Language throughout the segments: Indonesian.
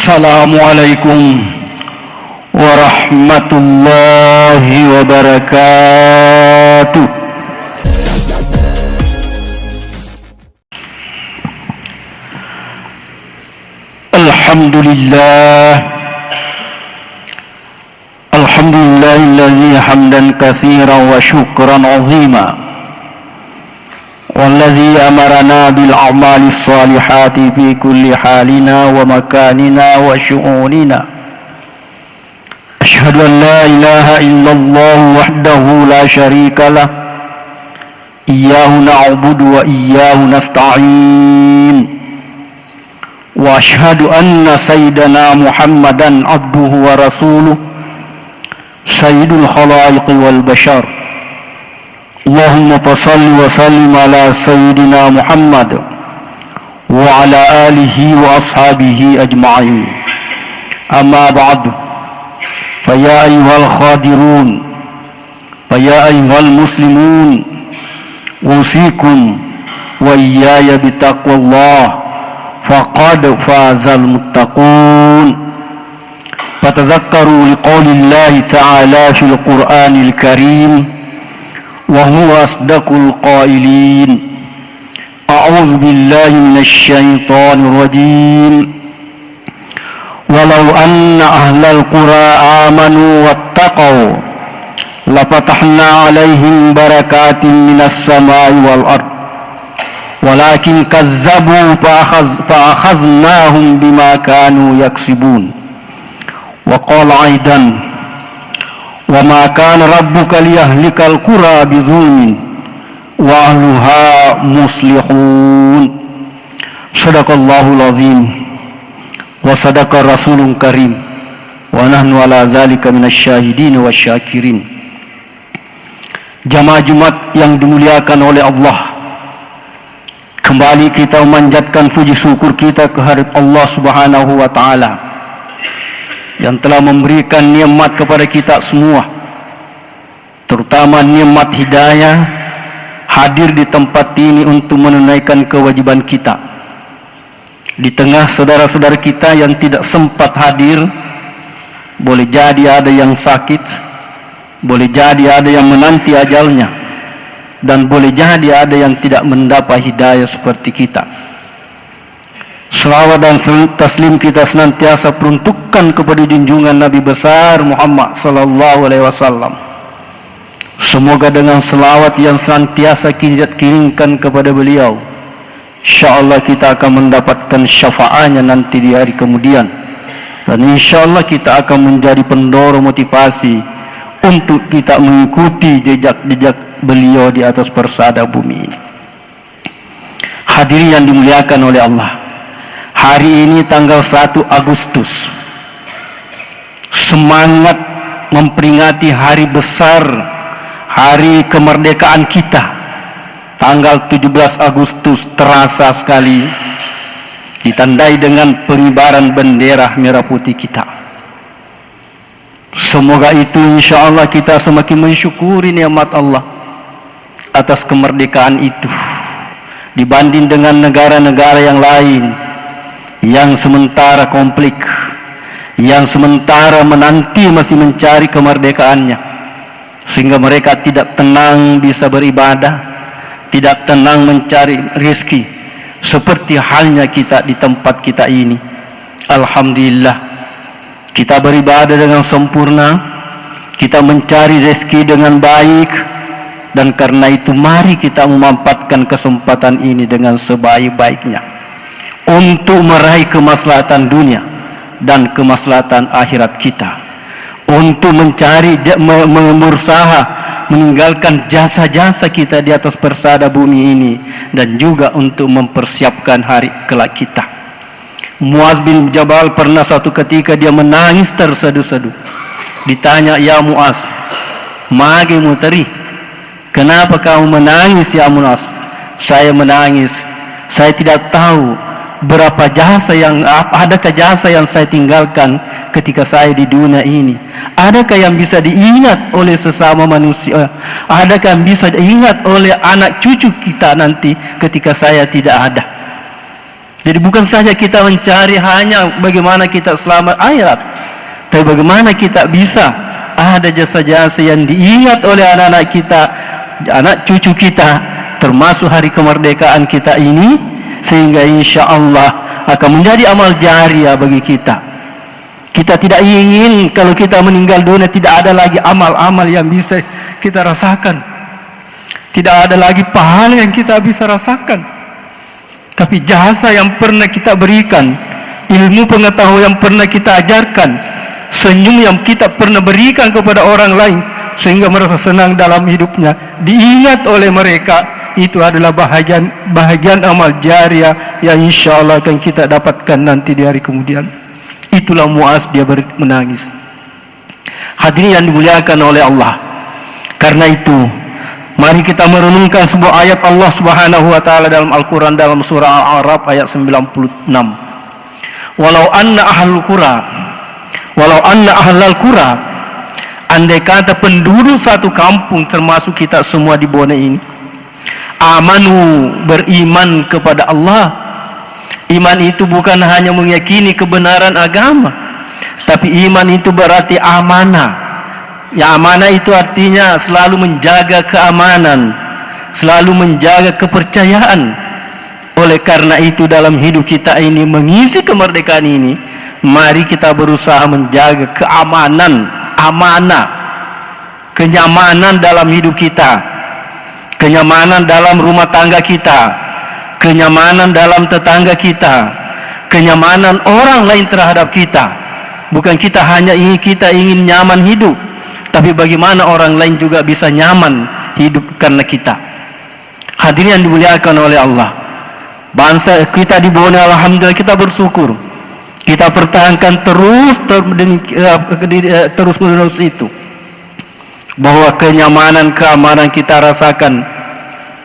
Assalamualaikum warahmatullahi wabarakatuh. Alhamdulillahilladzi hamdan katsiran wa syukran 'azima. Walladzi amarana bil a'malis salihati fi kulli halina wa makanina wa syu'unina. Asyhadu an la ilaha illallah wahdahu la syarikalah. Iyyahu na'budu wa iyyahu nasta'in. Wa asyhadu anna sayyidana Muhammadan abduhu wa rasuluh sayyidul khalaiqi wal bashar. Allahumma salli wa sallim ala sayyidina Muhammad wa ala alihi wa ashabihi ajma'in. Amma ba'du. Fa ya ayyuhal khadirun, fa ya ayyuhal muslimun, usikum wa iyaya bitaqwallah faqad fazal muttaqun. Fatadhakkaru liqaulillahi ta'ala fil Qur'anil Karim wa huwa asdaqul qailin. A'udzu billahi minasy syaithanir rajim. Walau anna ahlal qura amanu wattaqau lafatahna 'alaihim barakatin minas samai wal ard. Walakin kazzabu fa'akhaznahum bima kanu yaksibun. Wa qala aidan wa ma kana rabbuka liyahlikal qura bizulmin wa ahluha muslihun. Sadaqallahul azim wa sadaqa rasulun karim wa nahnu ala zalika minasyahidin wasyakirin. Jamaah Jumat yang dimuliakan oleh Allah, kembali kita memanjatkan puji syukur kita kehadirat Allah Subhanahu wa taala yang telah memberikan nikmat kepada kita semua, terutama nikmat hidayah, hadir di tempat ini untuk menunaikan kewajiban kita. Di tengah saudara-saudara kita yang tidak sempat hadir, boleh jadi ada yang sakit, boleh jadi ada yang menanti ajalnya, dan boleh jadi ada yang tidak mendapat hidayah seperti kita. Selawat dan taslim kita senantiasa peruntukkan kepada junjungan Nabi besar Muhammad sallallahu alaihi wasallam. Semoga dengan selawat yang senantiasa kita kirimkan kepada beliau, insyaallah kita akan mendapatkan syafaatnya nanti di hari kemudian, dan insyaallah kita akan menjadi pendorong motivasi untuk kita mengikuti jejak-jejak beliau di atas persada bumi ini. Hadirin yang dimuliakan oleh Allah, hari ini tanggal 1 Agustus, semangat memperingati hari besar, hari kemerdekaan kita. Tanggal 17 Agustus terasa sekali ditandai dengan pengibaran bendera merah putih kita. Semoga itu insyaallah kita semakin mensyukuri nikmat Allah atas kemerdekaan itu dibanding dengan negara-negara yang lain yang sementara konflik, yang sementara menanti masih mencari kemerdekaannya, sehingga mereka tidak tenang bisa beribadah, tidak tenang mencari rezeki, seperti halnya kita di tempat kita ini. Alhamdulillah, kita beribadah dengan sempurna, kita mencari rezeki dengan baik, dan karena itu mari kita memanfaatkan kesempatan ini dengan sebaik-baiknya untuk meraih kemaslahatan dunia dan kemaslahatan akhirat kita, untuk mencari, berusaha meninggalkan jasa-jasa kita di atas persada bumi ini, dan juga untuk mempersiapkan hari kelak kita. Muaz bin Jabal pernah suatu ketika dia menangis terseduh-seduh. Ditanya, ya Muaz, mage mutari, kenapa kamu menangis ya Muaz? Saya menangis, saya tidak tahu berapa jasa yang, adakah jasa yang saya tinggalkan ketika saya di dunia ini? Adakah yang bisa diingat oleh sesama manusia? Adakah yang bisa diingat oleh anak cucu kita nanti ketika saya tidak ada? Jadi bukan saja kita mencari hanya bagaimana kita selamat akhirat, tapi bagaimana kita bisa ada jasa-jasa yang diingat oleh anak-anak kita, anak cucu kita, termasuk hari kemerdekaan kita ini, sehingga insya Allah akan menjadi amal jariah bagi kita. Kita tidak ingin kalau kita meninggal dunia tidak ada lagi amal-amal yang bisa kita rasakan, tidak ada lagi pahala yang kita bisa rasakan. Tapi jasa yang pernah kita berikan, ilmu pengetahuan yang pernah kita ajarkan, senyum yang kita pernah berikan kepada orang lain sehingga merasa senang dalam hidupnya, diingat oleh mereka, itu adalah bahagian amal jariah yang insya Allah akan kita dapatkan nanti di hari kemudian. Itulah Muaz, dia menangis. Hadirin yang dimuliakan oleh Allah, karena itu mari kita merenungkan sebuah ayat Allah Subhanahu wa taala dalam Al-Qur'an, dalam surah Al-A'raf ayat 96. Walau anna ahlal qura, andai kata penduduk satu kampung termasuk kita semua di Bone ini, amanu, beriman kepada Allah. Iman itu bukan hanya meyakini kebenaran agama, tapi iman itu berarti amanah. Ya, amanah itu artinya selalu menjaga keamanan, selalu menjaga kepercayaan. Oleh karena itu dalam hidup kita ini, mengisi kemerdekaan ini, mari kita berusaha menjaga keamanan, amanah, kenyamanan dalam hidup kita, kenyamanan dalam rumah tangga kita, kenyamanan dalam tetangga kita, kenyamanan orang lain terhadap kita. Bukan kita hanya ingin nyaman hidup, tapi bagaimana orang lain juga bisa nyaman hidup karena kita. Hadirin yang dimuliakan oleh Allah, bangsa kita di Bone, alhamdulillah kita bersyukur, kita pertahankan terus menerus itu, bahwa kenyamanan, keamanan kita rasakan,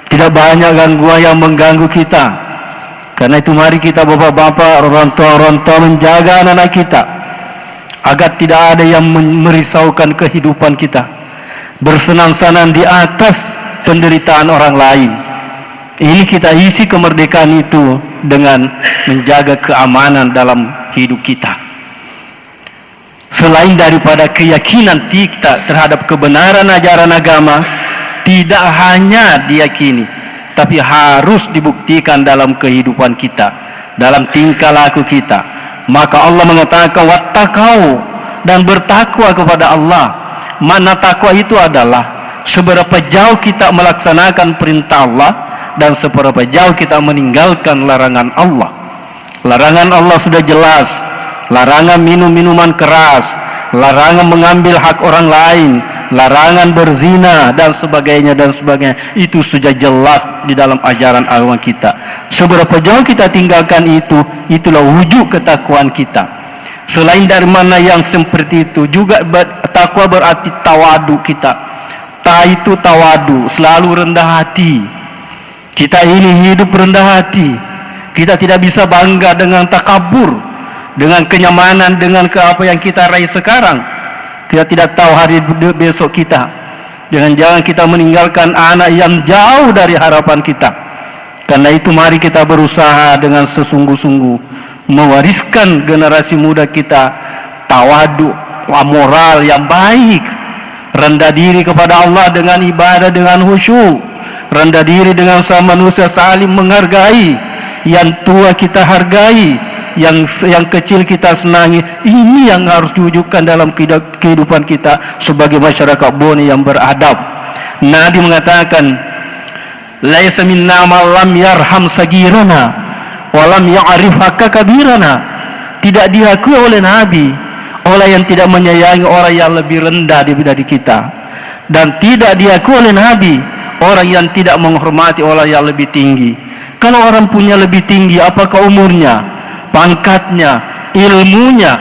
tidak banyak gangguan yang mengganggu kita. Karena itu mari kita bapak-bapak, orang tua menjaga anak-anak kita agar tidak ada yang merisaukan kehidupan kita, bersenang-senang di atas penderitaan orang lain. Ini kita isi kemerdekaan itu dengan menjaga keamanan dalam hidup kita. Selain daripada keyakinan kita terhadap kebenaran ajaran agama, tidak hanya diyakini, tapi harus dibuktikan dalam kehidupan kita, dalam tingkah laku kita. Maka Allah mengatakan wattaqau, dan bertakwa kepada Allah. Makna takwa itu adalah seberapa jauh kita melaksanakan perintah Allah dan seberapa jauh kita meninggalkan larangan Allah. Larangan Allah sudah jelas, larangan minum minuman keras, larangan mengambil hak orang lain, larangan berzina dan sebagainya. Itu sudah jelas di dalam ajaran agama kita. Seberapa jauh kita tinggalkan itu, itulah wujud ketakwaan kita. Selain dari mana yang seperti itu, juga takwa berarti tawadu kita. Itu tawadu, selalu rendah hati. Kita ini hidup rendah hati. Kita tidak bisa bangga dengan takabur, dengan kenyamanan, dengan apa yang kita raih sekarang. Kita tidak tahu hari besok kita. Jangan-jangan kita meninggalkan anak yang jauh dari harapan kita. Karena itu mari kita berusaha dengan sesungguh-sungguh mewariskan generasi muda kita tawadu, moral yang baik, rendah diri kepada Allah dengan ibadah, dengan khusyuk, rendah diri dengan sama manusia, saling menghargai, yang tua kita hargai, yang kecil kita senangi. Ini yang harus diwujudkan dalam kehidupan kita sebagai masyarakat Bone yang beradab. Nabi mengatakan, laisa minna man lam yarham sagirana wa lam ya'rif haqqa kabirana. Tidak diakui oleh Nabi orang yang tidak menyayangi orang yang lebih rendah dari kita, dan tidak diakui oleh Nabi orang yang tidak menghormati orang yang lebih tinggi. Kalau orang punya lebih tinggi, apakah umurnya, pangkatnya, ilmunya,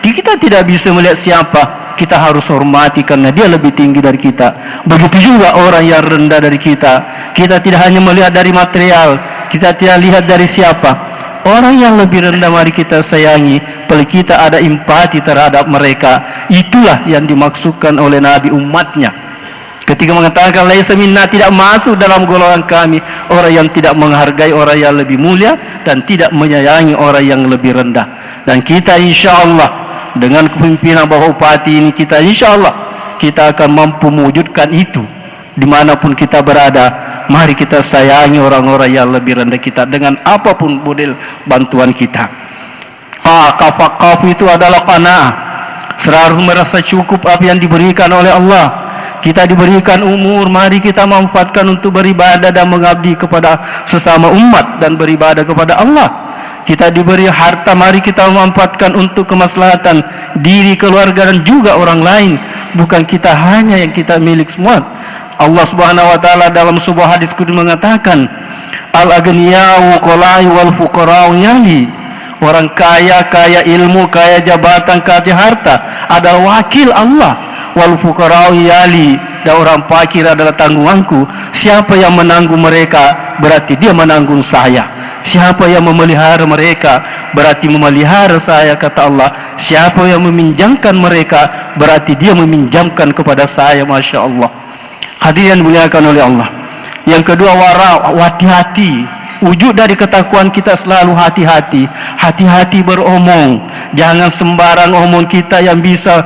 kita tidak bisa melihat siapa, kita harus hormati karena dia lebih tinggi dari kita. Begitu juga orang yang rendah dari kita, kita tidak hanya melihat dari material, kita tidak lihat dari siapa. Orang yang lebih rendah mari kita sayangi, paling kita ada empati terhadap mereka. Itulah yang dimaksudkan oleh Nabi umatnya. Ketika mengatakan laisa minna, tidak masuk dalam golongan kami orang yang tidak menghargai orang yang lebih mulia dan tidak menyayangi orang yang lebih rendah. Dan kita insyaallah dengan kepemimpinan Bapak Bupati ini, kita insyaallah kita akan mampu mewujudkan itu dimanapun kita berada. Mari kita sayangi orang-orang yang lebih rendah kita dengan apapun model bantuan kita. Kafakaf itu adalah qanaah, selalu merasa cukup apa yang diberikan oleh Allah. Kita diberikan umur, mari kita manfaatkan untuk beribadah dan mengabdi kepada sesama umat dan beribadah kepada Allah. Kita diberi harta, mari kita manfaatkan untuk kemaslahatan diri, keluarga dan juga orang lain. Bukan kita hanya yang kita milik semua. Allah Subhanahu wa taala dalam sebuah hadis qudsi mengatakan, al-aghniya'u qala'i wal fuqara'u yali. Orang kaya, kaya ilmu, kaya jabatan, kaya harta adalah wakil Allah. Wal fuqara'u yali, dan orang fakir adalah tanggunganku. Siapa yang menanggung mereka berarti dia menanggung saya. Siapa yang memelihara mereka berarti memelihara saya, kata Allah. Siapa yang meminjamkan mereka berarti dia meminjamkan kepada saya. Masya Allah. Hadirin dimuliakan oleh Allah. Yang kedua, wara, hati-hati. Wujud dari ketakwaan kita selalu hati-hati. Hati-hati beromong. Jangan sembarang omong kita yang bisa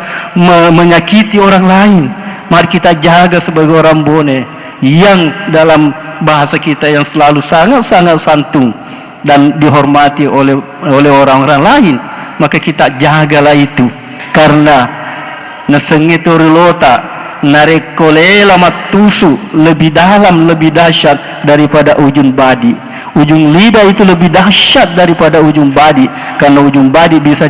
menyakiti orang lain. Mari kita jaga sebagai orang bone yang dalam bahasa kita yang selalu sangat-sangat santun dan dihormati oleh orang-orang lain. Maka kita jagalah itu. Karena nasengitori lota narekolela matusu lebih dalam, lebih dahsyat daripada ujung badi. Ujung lidah itu lebih dahsyat daripada ujung badi, karena ujung badi bisa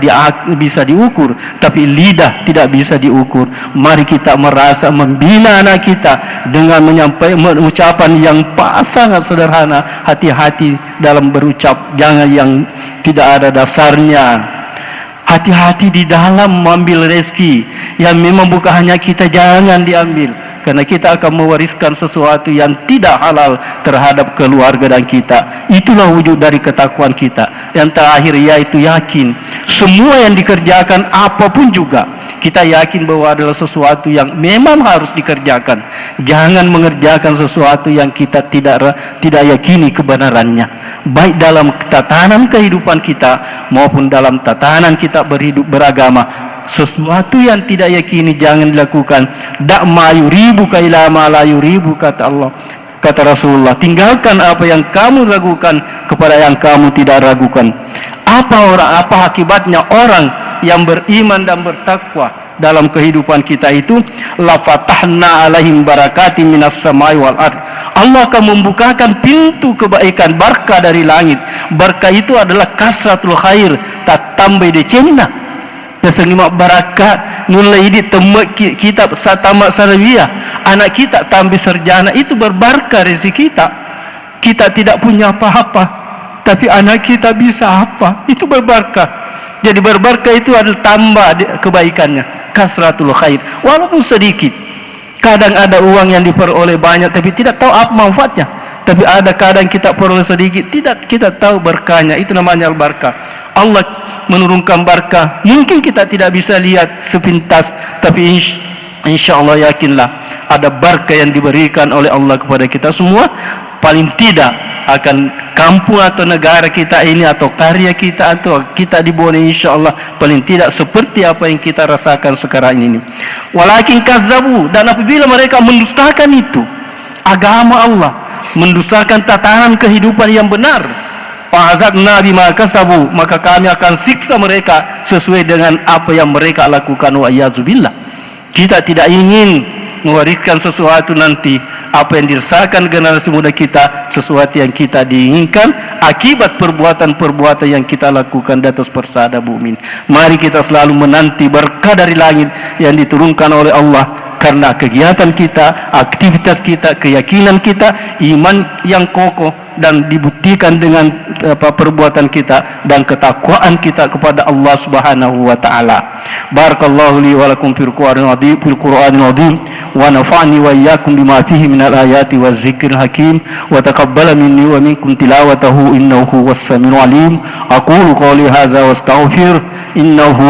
diukur, tapi lidah tidak bisa diukur. Mari kita merasa membina anak kita dengan menyampaikan ucapan yang sangat sederhana. Hati-hati dalam berucap, jangan yang tidak ada dasarnya. Hati-hati di dalam mengambil rezeki yang memang bukan hanya kita, jangan diambil, karena kita akan mewariskan sesuatu yang tidak halal terhadap keluarga dan kita. Itulah wujud dari ketakwaan kita. Yang terakhir yaitu yakin. Semua yang dikerjakan apapun juga kita yakin bahwa adalah sesuatu yang memang harus dikerjakan. Jangan mengerjakan sesuatu yang kita tidak yakini kebenarannya, baik dalam tatanan kehidupan kita maupun dalam tatanan kita berhidup beragama. Sesuatu yang tidak yakini jangan dilakukan. Dak ma yuribuka ila ma la yuribu, kata Allah, kata Rasulullah. Tinggalkan apa yang kamu ragukan kepada yang kamu tidak ragukan. Apa akibatnya orang yang beriman dan bertakwa dalam kehidupan kita itu? La fatahna alaihim barakatim minas samai wal ard. Allah akan membukakan pintu kebaikan, berkah dari langit. Berkah itu adalah kasratul khair, tambah de cina. Tesengimak baraka nulai di temek kitab tamat sarwiyah, anak kita tambah sarjana, itu berbarkah rezeki kita. Kita tidak punya apa-apa, tapi anak kita bisa apa, itu berbarkah. Jadi berbarkah itu adalah tambah kebaikannya, kasratul khair, walaupun sedikit. Kadang ada uang yang diperoleh banyak tapi tidak tahu apa manfaatnya. Tapi ada kadang kita peroleh sedikit, tidak kita tahu berkahnya. Itu namanya berkah. Allah menurunkan berkah. Mungkin kita tidak bisa lihat sepintas, tapi insya Allah yakinlah ada berkah yang diberikan oleh Allah kepada kita semua. Paling tidak akan kampung atau negara kita ini atau karya kita atau kita di Bone, insya Allah paling tidak seperti apa yang kita rasakan sekarang ini. Walakin kazzabu, dan apabila mereka mendustakan itu agama Allah, mendustakan tatanan kehidupan yang benar, fa'azaqna bima kasabu, maka kami akan siksa mereka sesuai dengan apa yang mereka lakukan. Wa iyyazubillah. Kita tidak ingin mewariskan sesuatu nanti apa yang dirasakan generasi muda kita, sesuatu yang kita diinginkan akibat perbuatan-perbuatan yang kita lakukan di atas persada bumi. Mari kita selalu menanti berkah dari langit yang diturunkan oleh Allah, karena kegiatan kita, aktivitas kita, keyakinan kita, iman yang kokoh dan dibuktikan dengan perbuatan kita dan ketakwaan kita kepada Allah Subhanahu wa taala. Barakallahu li wa lakum fil Qur'anil azim wa nafa'ni wa iyyakum bima fihi minal ayati waz zikril hakim wa taqabbala minni wa minkum tilawatahu innahu huwas samiul alim. Aqulu qawli hadza wa astaghfir innahu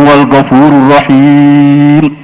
huwal ghafurur rahim.